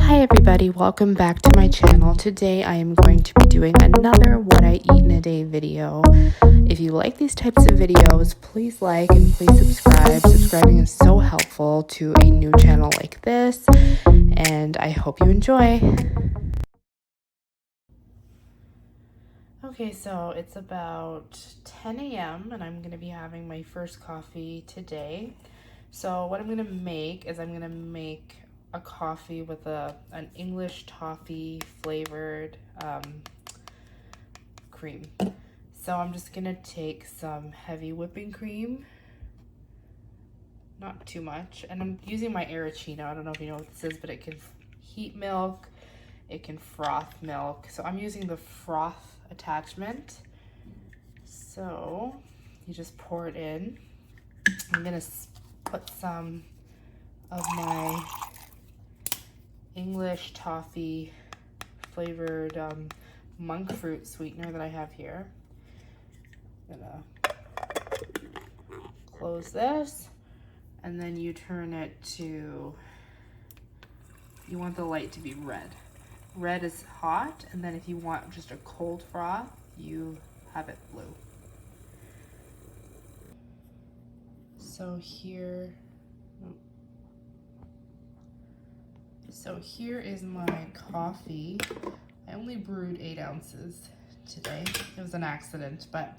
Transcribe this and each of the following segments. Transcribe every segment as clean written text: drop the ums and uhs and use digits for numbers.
Hi everybody, welcome back to my channel. Today I am going to be doing another what I eat in a day video. If you like these types of videos, please like and please subscribe. Subscribing is so helpful to a new channel like this, and I hope you enjoy. Okay, so it's about 10 a.m. and I'm going to be having my first coffee today. So what I'm going to make is I'm going to make a coffee with an English toffee flavored cream. So I'm just going to take some heavy whipping cream, not too much, and I'm using my Arancino. I don't know if you know what this is, but it can heat milk, it can froth milk. So I'm using the froth attachment. So you just pour it in. I'm gonna put some of my English toffee flavored monk fruit sweetener that I have here. I'm gonna close this, and then you turn it to, you want the light to be red. Red is hot, and then if you want just a cold froth, you have it blue. So here is my coffee. I only brewed 8 ounces today. It was an accident, but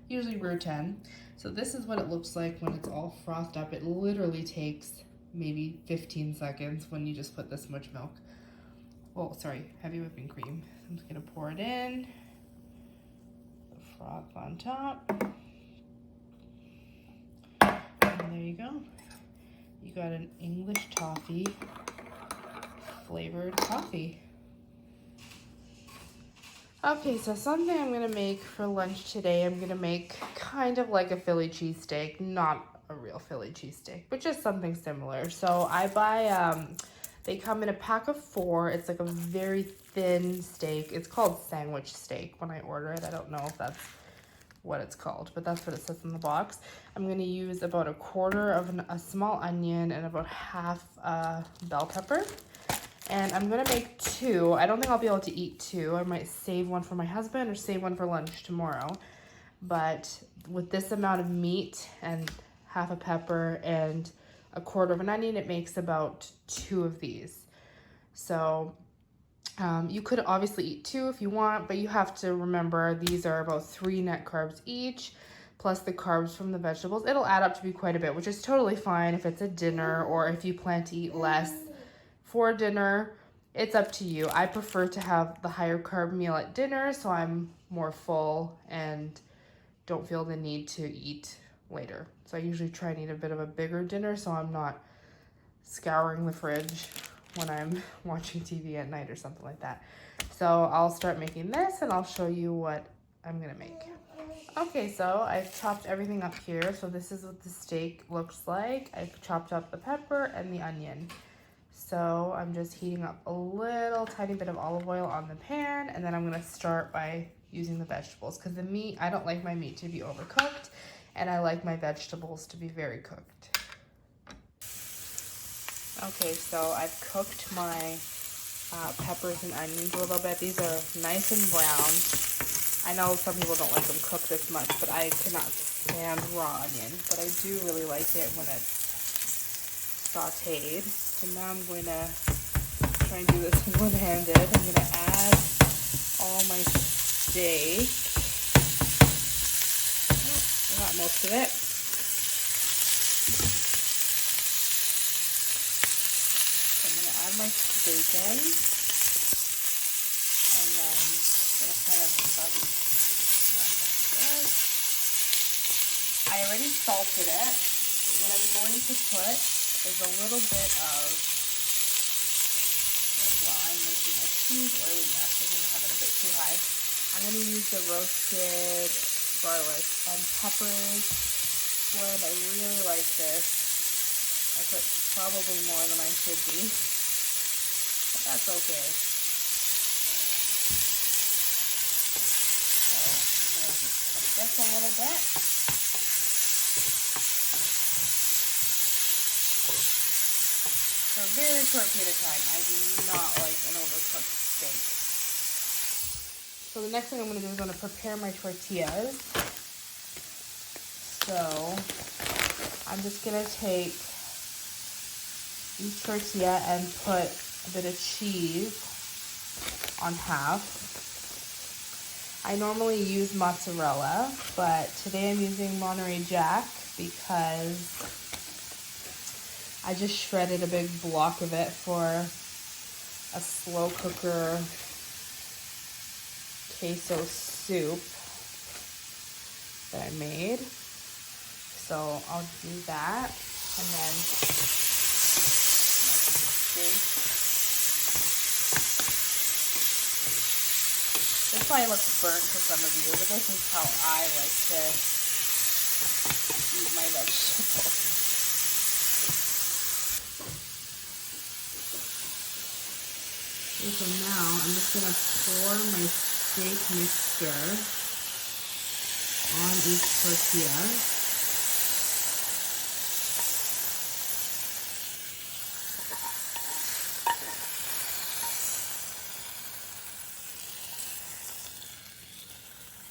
usually brew 10. So this is what it looks like when it's all frothed up. It literally takes maybe 15 seconds when you just put this much milk. Oh, sorry, heavy whipping cream. I'm just gonna pour it in, the froth on top. And there you go. You got an English toffee flavored coffee. Okay, so something I'm gonna make for lunch today, I'm gonna make kind of like a Philly cheesesteak, not a real Philly cheesesteak, but just something similar. So I buy, they come in a pack of 4. It's like a very thin steak. It's called sandwich steak when I order it. I don't know if that's what it's called, but that's what it says in the box. I'm gonna use about 1/4 of a small onion and about half bell pepper. And I'm gonna make 2. I don't think I'll be able to eat 2. I might save one for my husband or save one for lunch tomorrow. But with this amount of meat and half a pepper and 1/4 of an onion, it makes about 2 of these. So you could obviously eat 2 if you want, but you have to remember these are about 3 net carbs each, plus the carbs from the vegetables. It'll add up to be quite a bit, which is totally fine if it's a dinner or if you plan to eat less for dinner. It's up to you. I prefer to have the higher carb meal at dinner so I'm more full and don't feel the need to eat later. So I usually try and eat a bit of a bigger dinner so I'm not scouring the fridge when I'm watching TV at night or something like that. So I'll start making this and I'll show you what I'm gonna make. Okay, so I've chopped everything up here. So this is what the steak looks like. I've chopped up the pepper and the onion. So I'm just heating up a little tiny bit of olive oil on the pan, and then I'm gonna start by using the vegetables because the meat, I don't like my meat to be overcooked, and I like my vegetables to be very cooked. Okay, so I've cooked my peppers and onions a little bit. These are nice and brown. I know some people don't like them cooked this much, but I cannot stand raw onion, but I do really like it when it's sauteed. So now I'm going to try and do this one-handed. I'm going to add all my steak. Oh, I got most of it. So I'm going to add my steak in. And then I'm going to kind of I already salted it. What I'm going to put is a little bit of, well, I'm making a huge oily mess. I'm going to have it a bit too high. I'm going to use the roasted garlic and peppers blend. I really like this. I put probably more than I should be, but that's okay. So I'm going to just cook this a little bit. for a very short period of time. I do not like an overcooked steak. So the next thing I'm going to do is I'm going to prepare my tortillas. So I'm just going to take each tortilla and put a bit of cheese on half. I normally use mozzarella, but today I'm using Monterey Jack because I just shredded a big block of it for a slow cooker queso soup that I made. So I'll do that, and then this might look burnt to some of you, but this is how I like to eat my vegetables. Okay, so now I'm just going to pour my steak mixture on each tortilla.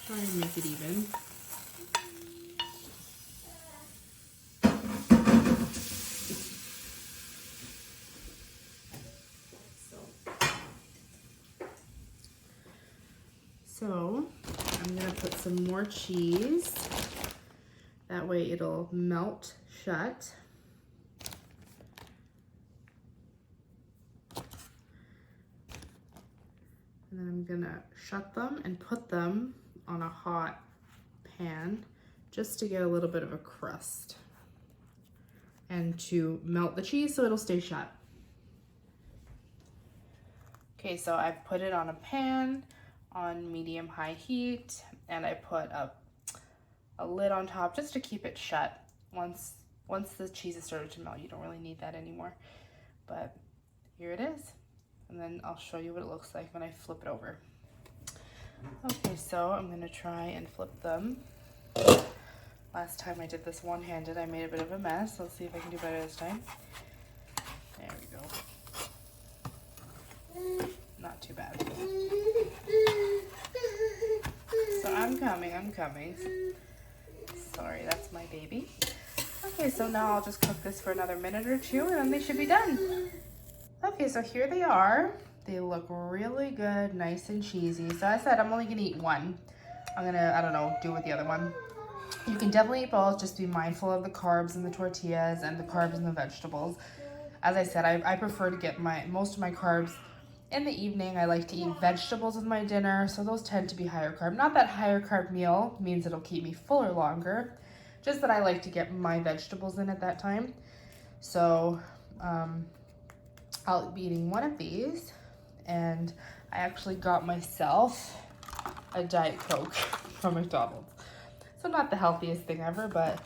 Try and make it even. So I'm going to put some more cheese. That way it'll melt shut. And then I'm going to shut them and put them on a hot pan just to get a little bit of a crust and to melt the cheese so it'll stay shut. Okay, so I've put it on a pan on medium-high heat, and I put a lid on top just to keep it shut. Once the cheese has started to melt, you don't really need that anymore. But here it is. And then I'll show you what it looks like when I flip it over. Okay, so I'm gonna try and flip them. Last time I did this one-handed, I made a bit of a mess. Let's see if I can do better this time. There we go. Not too bad. So I'm coming. Sorry, that's my baby. Okay, so now I'll just cook this for another minute or two, and then they should be done. Okay, so here they are. They look really good, nice and cheesy. So I said I'm only gonna eat one. I'm gonna, I don't know, do with the other one. You can definitely eat both, just be mindful of the carbs in the tortillas and the carbs in the vegetables. As I said, I prefer to get most of my carbs in the evening. I like to eat vegetables with my dinner, so those tend to be higher carb. Not that higher carb meal means it'll keep me fuller longer, just that I like to get my vegetables in at that time. So I'll be eating one of these, and I actually got myself a Diet Coke from McDonald's. So not the healthiest thing ever, but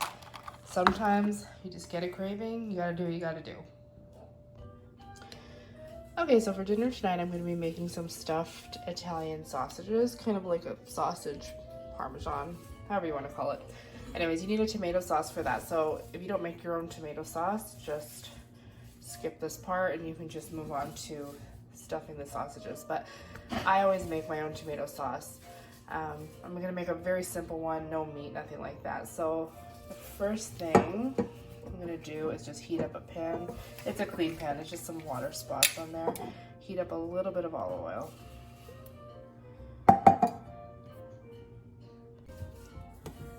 sometimes you just get a craving. You gotta do what you gotta do. Okay, so for dinner tonight, I'm gonna be making some stuffed Italian sausages, kind of like a sausage parmesan, however you wanna call it. Anyways, you need a tomato sauce for that. So if you don't make your own tomato sauce, just skip this part and you can just move on to stuffing the sausages. But I always make my own tomato sauce. I'm gonna make a very simple one, no meat, nothing like that. So the first thing I'm gonna do is just heat up a pan. It's a clean pan, it's just some water spots on there. Heat up a little bit of olive oil.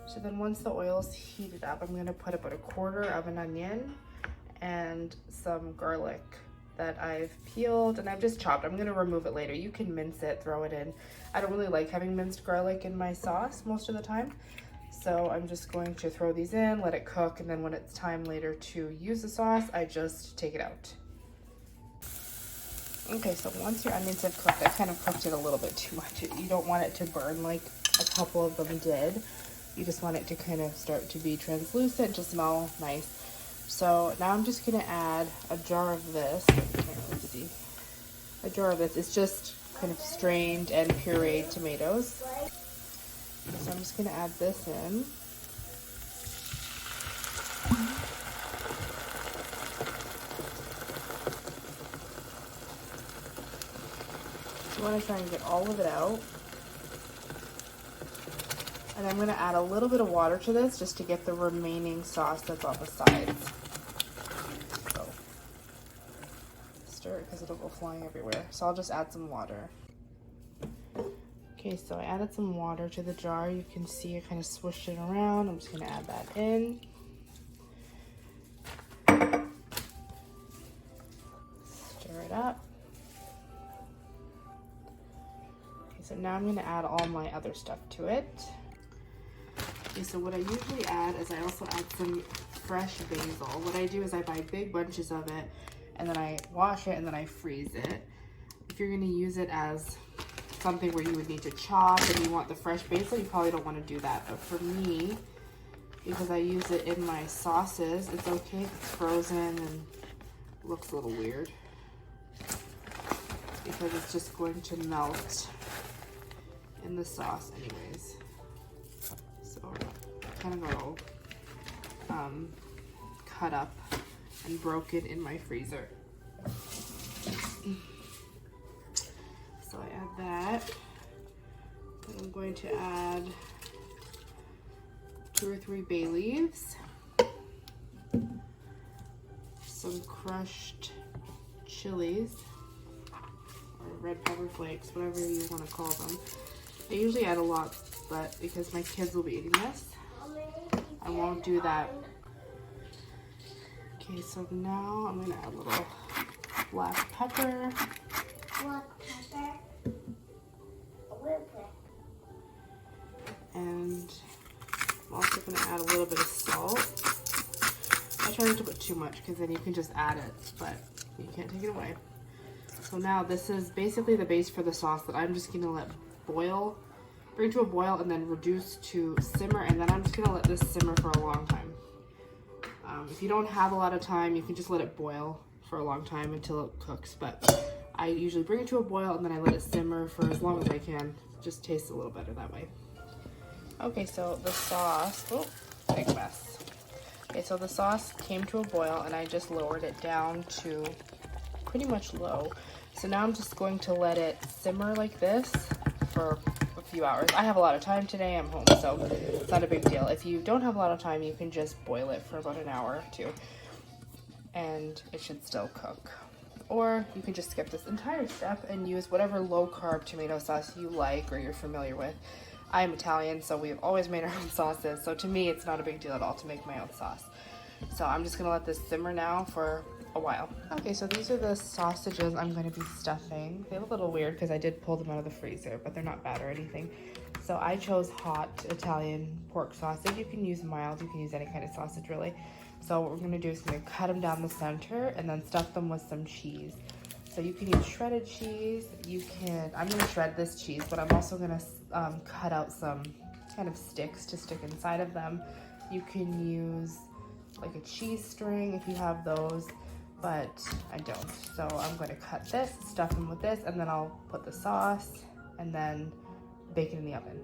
So then once the oil's heated up, I'm gonna put about 1/4 of an onion and some garlic that I've peeled and I've just chopped. I'm gonna remove it later. You can mince it, throw it in. I don't really like having minced garlic in my sauce most of the time. So I'm just going to throw these in, let it cook, and then when it's time later to use the sauce, I just take it out. Okay, so once your onions have cooked, I kind of cooked it a little bit too much. You don't want it to burn like a couple of them did. You just want it to kind of start to be translucent, to smell nice. So now I'm just gonna add a jar of this. Let's see. A jar of this. It's just kind of strained and pureed tomatoes. So I'm just gonna add this in. You want to try and get all of it out. And I'm going to add a little bit of water to this just to get the remaining sauce that's on the sides. So, stir it because it'll go flying everywhere. So I'll just add some water. Okay, so I added some water to the jar. You can see I kind of swished it around. I'm just going to add that in. Stir it up. Okay, so now I'm going to add all my other stuff to it. Okay, so what I usually add is I also add some fresh basil. What I do is I buy big bunches of it and then I wash it and then I freeze it. If you're going to use it as something where you would need to chop and you want the fresh basil, you probably don't want to do that. But for me, because I use it in my sauces, it's okay if it's frozen and looks a little weird because it's just going to melt in the sauce anyways. So I kind of got all cut up and broken in my freezer. So I add that. And I'm going to add 2 or 3 bay leaves, some crushed chilies, or red pepper flakes, whatever you want to call them. I usually add a lot, but because my kids will be eating this, I won't do that. Okay, so now I'm going to add a little black pepper. And I'm also going to add a little bit of salt. I try not to put too much because then you can just add it, but you can't take it away. So now this is basically the base for the sauce that I'm just going to let boil, bring to a boil and then reduce to simmer, and then I'm just going to let this simmer for a long time. If you don't have a lot of time, you can just let it boil for a long time until it cooks, but I usually bring it to a boil and then I let it simmer for as long as I can. It just tastes a little better that way. Okay, so the sauce, oh, big mess. Okay, so the sauce came to a boil and I just lowered it down to pretty much low. So now I'm just going to let it simmer like this for a few hours. I have a lot of time today, I'm home, so it's not a big deal. If you don't have a lot of time, you can just boil it for about an hour or two and it should still cook. Or you can just skip this entire step and use whatever low-carb tomato sauce you like or you're familiar with. I am Italian, so we've always made our own sauces, so to me it's not a big deal at all to make my own sauce. So I'm just gonna let this simmer now for a while. Okay, so these are the sausages I'm gonna be stuffing. They look a little weird because I did pull them out of the freezer, but they're not bad or anything. So I chose hot Italian pork sausage. You can use mild, you can use any kind of sausage really. So what we're gonna do is we're gonna cut them down the center and then stuff them with some cheese. So you can use shredded cheese, I'm gonna shred this cheese, but I'm also gonna cut out some kind of sticks to stick inside of them. You can use like a cheese string if you have those, but I don't. So I'm gonna cut this, stuff them with this, and then I'll put the sauce and then bake it in the oven.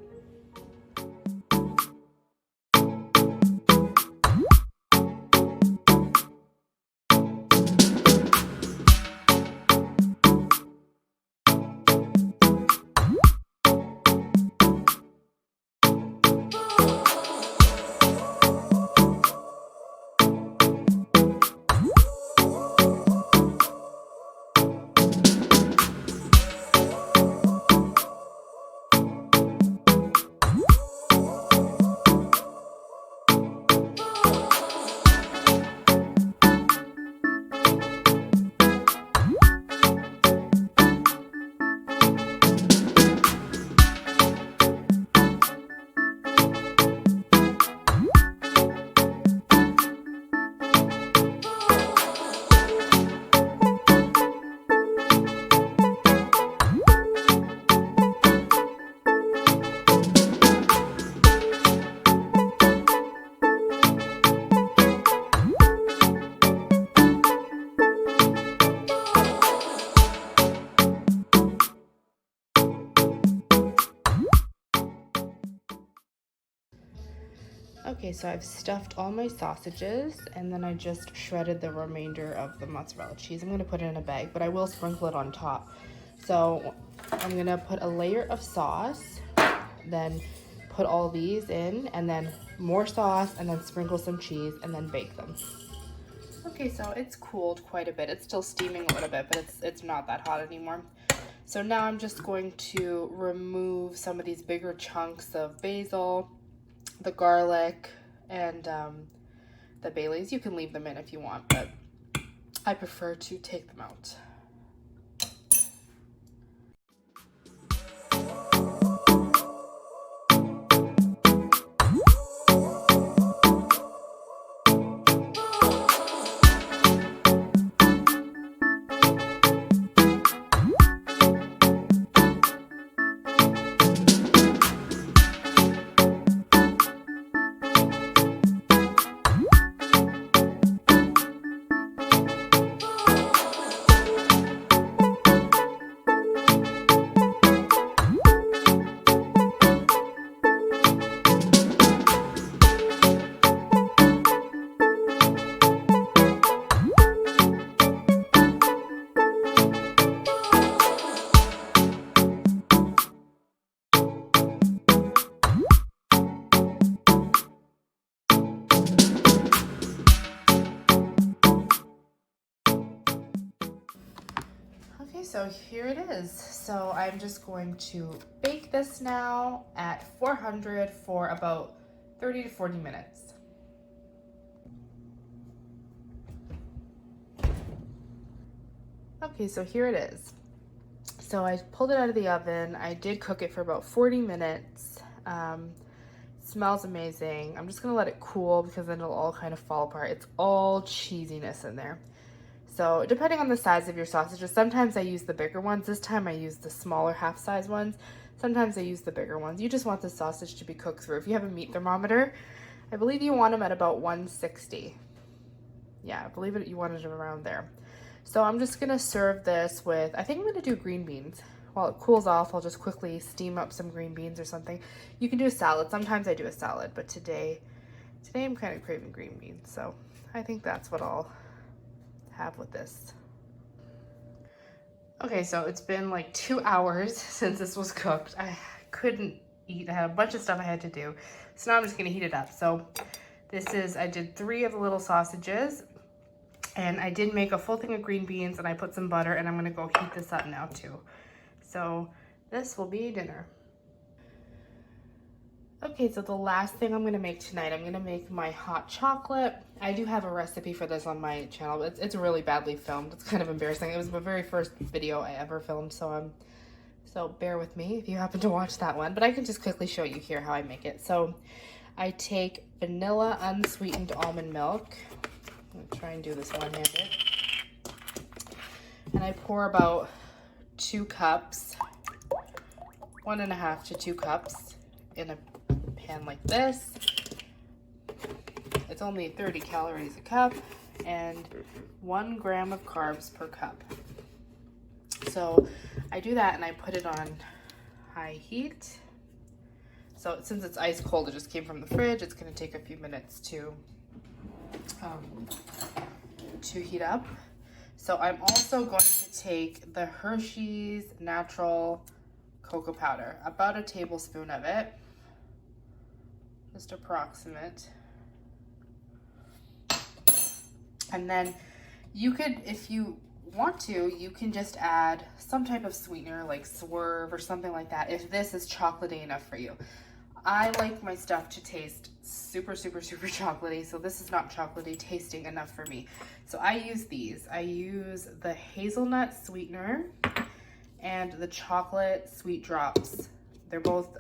Okay, so I've stuffed all my sausages and then I just shredded the remainder of the mozzarella cheese. I'm gonna put it in a bag, but I will sprinkle it on top. So I'm gonna put a layer of sauce, then put all these in, and then more sauce, and then sprinkle some cheese, and then bake them. Okay, so it's cooled quite a bit. It's still steaming a little bit, but it's not that hot anymore. So now I'm just going to remove some of these bigger chunks of basil, the garlic, and the bay leaves. You can leave them in if you want, but I prefer to take them out. Okay, so here it is. So I'm just going to bake this now at 400 for about 30 to 40 minutes. Okay, so here it is. So I pulled it out of the oven. I did cook it for about 40 minutes. Smells amazing. I'm just gonna let it cool because then it'll all kind of fall apart. It's all cheesiness in there. So depending on the size of your sausages, sometimes I use the bigger ones. This time I use the smaller half-size ones. Sometimes I use the bigger ones. You just want the sausage to be cooked through. If you have a meat thermometer, I believe you want them at about 160. Yeah, I believe you wanted them around there. So I'm just gonna serve this with, I think I'm gonna do green beans. While it cools off, I'll just quickly steam up some green beans or something. You can do a salad. Sometimes I do a salad, but today I'm kind of craving green beans. So I think that's what I'll have with this. Okay, so it's been like 2 hours since this was cooked. I couldn't eat. I had a bunch of stuff I had to do. So now I'm just gonna heat it up. So I did 3 of the little sausages, and I did make a full thing of green beans, and I put some butter, and I'm gonna go heat this up now too. So this will be dinner. Okay, so the last thing I'm gonna make tonight, I'm gonna make my hot chocolate. I do have a recipe for this on my channel, but it's really badly filmed. It's kind of embarrassing. It was my very first video I ever filmed, so bear with me if you happen to watch that one. But I can just quickly show you here how I make it. So I take vanilla unsweetened almond milk. I'm gonna try and do this one-handed. And I pour about 2 cups, 1.5 to 2 cups in a pan like this. It's only 30 calories a cup and 1 gram of carbs per cup. So I do that and I put it on high heat. So since it's ice cold, it just came from the fridge, it's gonna take a few minutes to heat up. So I'm also going to take the Hershey's natural cocoa powder, about a tablespoon of it, just approximate. And then you could, if you want to, you can just add some type of sweetener like Swerve or something like that if this is chocolatey enough for you. I like my stuff to taste super, super, super chocolatey, so this is not chocolatey tasting enough for me. So I use these. I use the hazelnut sweetener and the chocolate sweet drops. They're both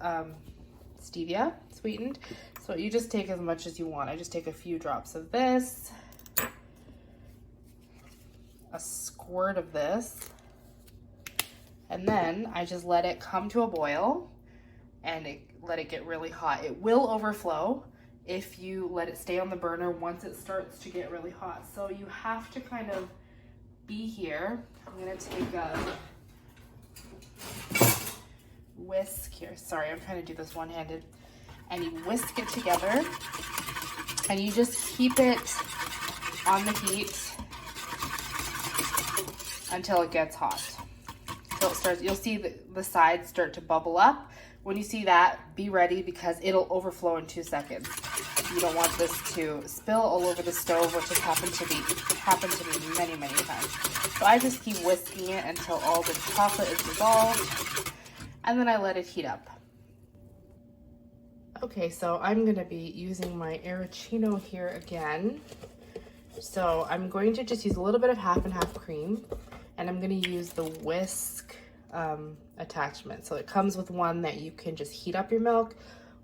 stevia sweetened, so you just take as much as you want. I just take a few drops of this, a squirt of this, and then I just let it come to a boil and let it get really hot. It will overflow if you let it stay on the burner once it starts to get really hot. So you have to kind of be here. I'm gonna take a whisk here. Sorry, I'm trying to do this one-handed. And you whisk it together and you just keep it on the heat until it gets hot. So it starts, you'll see the sides start to bubble up. When you see that, be ready because it'll overflow in 2 seconds. You don't want this to spill all over the stove, which has happened to me many, many times. So I just keep whisking it until all the chocolate is dissolved, and then I let it heat up. Okay, so I'm gonna be using my Arancino here again. So I'm going to just use a little bit of half and half cream, and I'm gonna use the whisk attachment. So it comes with one that you can just heat up your milk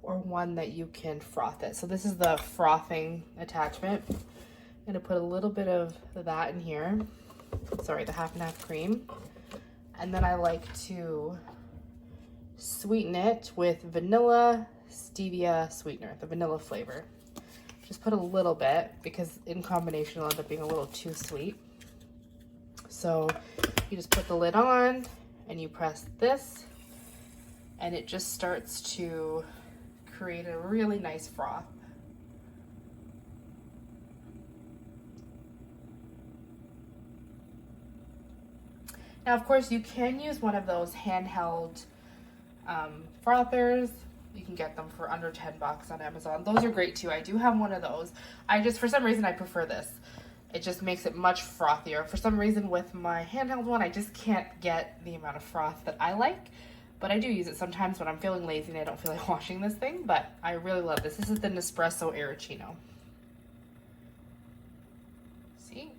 or one that you can froth it. So this is the frothing attachment. I'm gonna put a little bit of that in here. Sorry, the half and half cream. And then I like to sweeten it with vanilla stevia sweetener, the vanilla flavor. Just put a little bit because in combination it'll end up being a little too sweet. So you just put the lid on and you press this, and it just starts to create a really nice froth. Now, of course, you can use one of those handheld frothers. You can get them for under 10 bucks on Amazon. Those are great too. I do have one of those. For some reason, I prefer this. It just makes it much frothier. For some reason, with my handheld one, I just can't get the amount of froth that I like. But I do use it sometimes when I'm feeling lazy and I don't feel like washing this thing. But I really love this. This is the Nespresso Arancino. See?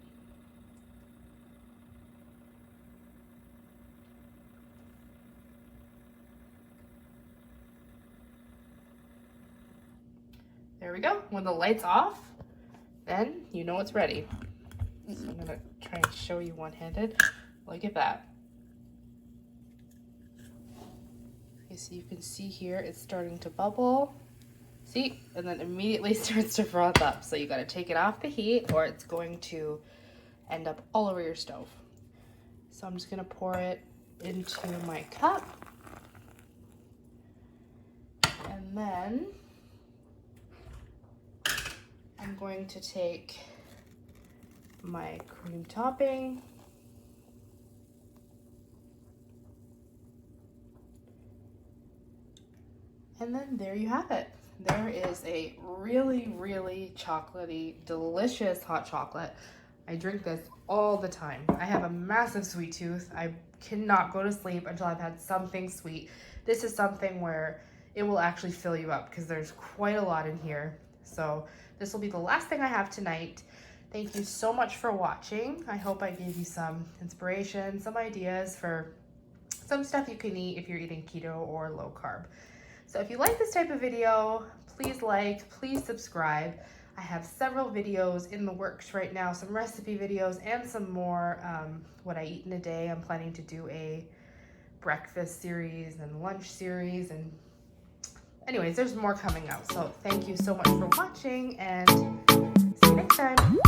There we go. When the light's off, then you know it's ready. So I'm gonna try and show you one-handed. Look at that. Okay, so you can see here it's starting to bubble. See? And then immediately starts to froth up. So you gotta take it off the heat or it's going to end up all over your stove. So I'm just gonna pour it into my cup. And then I'm going to take my cream topping and then there you have it. There is a really, really chocolatey, delicious hot chocolate. I drink this all the time. I have a massive sweet tooth. I cannot go to sleep until I've had something sweet. This is something where it will actually fill you up because there's quite a lot in here. So this will be the last thing I have tonight. Thank you so much for watching. I hope I gave you some inspiration, some ideas for some stuff you can eat if you're eating keto or low carb. So if you like this type of video, please like, please subscribe. I have several videos in the works right now, some recipe videos and some more what I eat in a day. I'm planning to do a breakfast series and lunch series, and anyways, there's more coming out. So thank you so much for watching and see you next time.